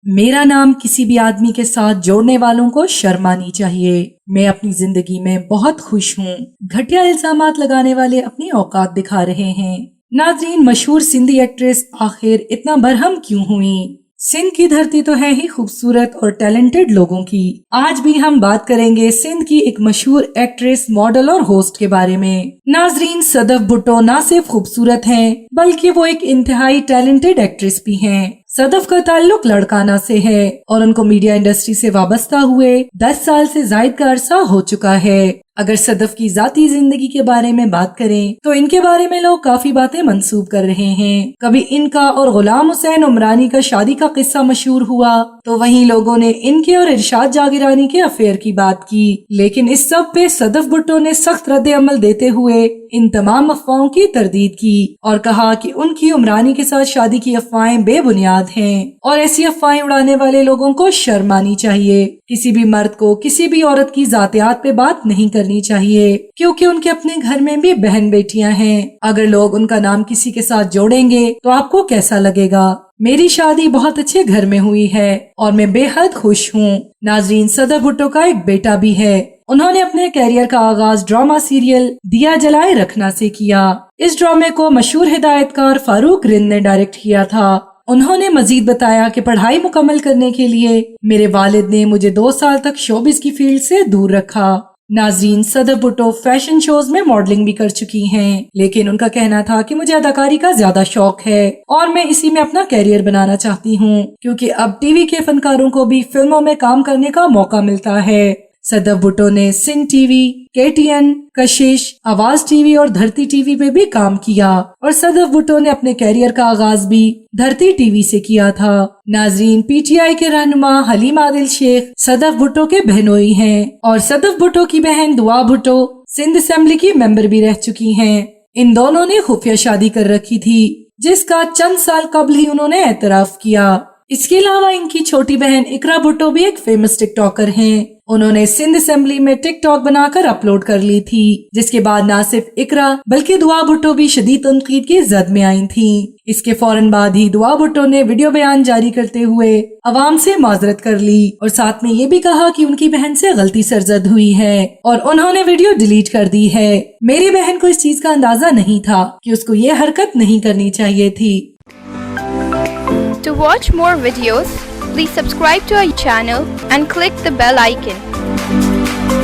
میرا نام کسی بھی آدمی کے ساتھ جوڑنے والوں کو شرم آنی چاہیے۔ میں اپنی زندگی میں بہت خوش ہوں۔ گھٹیا الزامات لگانے والے اپنی اوقات دکھا رہے ہیں۔ ناظرین، مشہور سندھی ایکٹریس آخر اتنا برہم کیوں ہوئیں؟ سندھ کی دھرتی تو ہے ہی خوبصورت اور ٹیلنٹڈ لوگوں کی۔ آج بھی ہم بات کریں گے سندھ کی ایک مشہور ایکٹریس، ماڈل اور ہوسٹ کے بارے میں۔ ناظرین، صدف بھٹو نہ صرف خوبصورت ہیں بلکہ وہ ایک انتہائی ٹیلنٹڈ ایکٹریس بھی ہیں۔ صدف کا تعلق لڑکانہ سے ہے اور ان کو میڈیا انڈسٹری سے وابستہ ہوئے 10 سال سے زائد کا عرصہ ہو چکا ہے۔ اگر صدف کی ذاتی زندگی کے بارے میں بات کریں تو ان کے بارے میں لوگ کافی باتیں منسوب کر رہے ہیں۔ کبھی ان کا اور غلام حسین عمرانی کا شادی کا قصہ مشہور ہوا تو وہیں لوگوں نے ان کے اور ارشاد جاگرانی کے افیئر کی بات کی، لیکن اس سب پہ صدف بھٹو نے سخت رد عمل دیتے ہوئے ان تمام افواہوں کی تردید کی اور کہا کہ ان کی عمرانی کے ساتھ شادی کی افواہیں بے بنیاد ہیں اور ایسی افواہیں اڑانے والے لوگوں کو شرم آنی چاہیے۔ کسی بھی مرد کو کسی بھی عورت کی ذاتیات پہ بات نہیں کرنی چاہیے، کیونکہ ان کے اپنے گھر میں بھی بہن بیٹیاں ہیں۔ اگر لوگ ان کا نام کسی کے ساتھ جوڑیں گے تو آپ کو کیسا لگے گا؟ میری شادی بہت اچھے گھر میں ہوئی ہے اور میں بے حد خوش ہوں۔ ناظرین، صدف بھٹو کا ایک بیٹا بھی ہے۔ انہوں نے اپنے کیریئر کا آغاز ڈرامہ سیریل دیا جلائے رکھنا سے کیا۔ اس ڈرامے کو مشہور ہدایت کار فاروق رند نے ڈائریکٹ کیا تھا۔ انہوں نے مزید بتایا کہ پڑھائی مکمل کرنے کے لیے میرے والد نے مجھے 2 سال تک شوبز کی فیلڈ سے دور رکھا۔ ناظرین، صدف بھٹو فیشن شوز میں ماڈلنگ بھی کر چکی ہیں، لیکن ان کا کہنا تھا کہ مجھے اداکاری کا زیادہ شوق ہے اور میں اسی میں اپنا کیریئر بنانا چاہتی ہوں، کیونکہ اب ٹی وی کے فنکاروں کو بھی فلموں میں کام کرنے کا موقع ملتا ہے۔ صدف بھٹو نے سندھ ٹی وی، KTN، کشش، آواز ٹی وی اور دھرتی ٹی وی میں بھی کام کیا اور صدف بھٹو نے اپنے کیریئر کا آغاز بھی دھرتی ٹی وی سے کیا تھا۔ ناظرین، PTI کے رہنما حلیم عادل شیخ صدف بھٹو کے بہنوئی ہیں اور صدف بھٹو کی بہن دعا بھٹو سندھ اسمبلی کی ممبر بھی رہ چکی ہیں۔ ان دونوں نے خفیہ شادی کر رکھی تھی، جس کا چند سال قبل ہی انہوں نے اعتراف کیا۔ اس کے علاوہ ان کی چھوٹی بہن اقرا بھٹو بھی ایک فیمس ٹک ٹاکر ہیں۔ انہوں نے سندھ اسمبلی میں ٹک ٹاک بنا کر اپلوڈ کر لی تھی، جس کے بعد نہ صرف اقرا بلکہ دعا بھٹو بھی شدید تنقید کی زد میں آئی تھیں۔ اس کے فوراً بعد ہی دعا بھٹو نے ویڈیو بیان جاری کرتے ہوئے عوام سے معذرت کر لی اور ساتھ میں یہ بھی کہا کہ ان کی بہن سے غلطی سرزد ہوئی ہے اور انہوں نے ویڈیو ڈیلیٹ کر دی ہے۔ میری بہن کو اس چیز کا اندازہ نہیں تھا کہ اس کو یہ حرکت نہیں کرنی چاہیے تھی۔ To watch more videos, please subscribe to our channel and click the bell icon.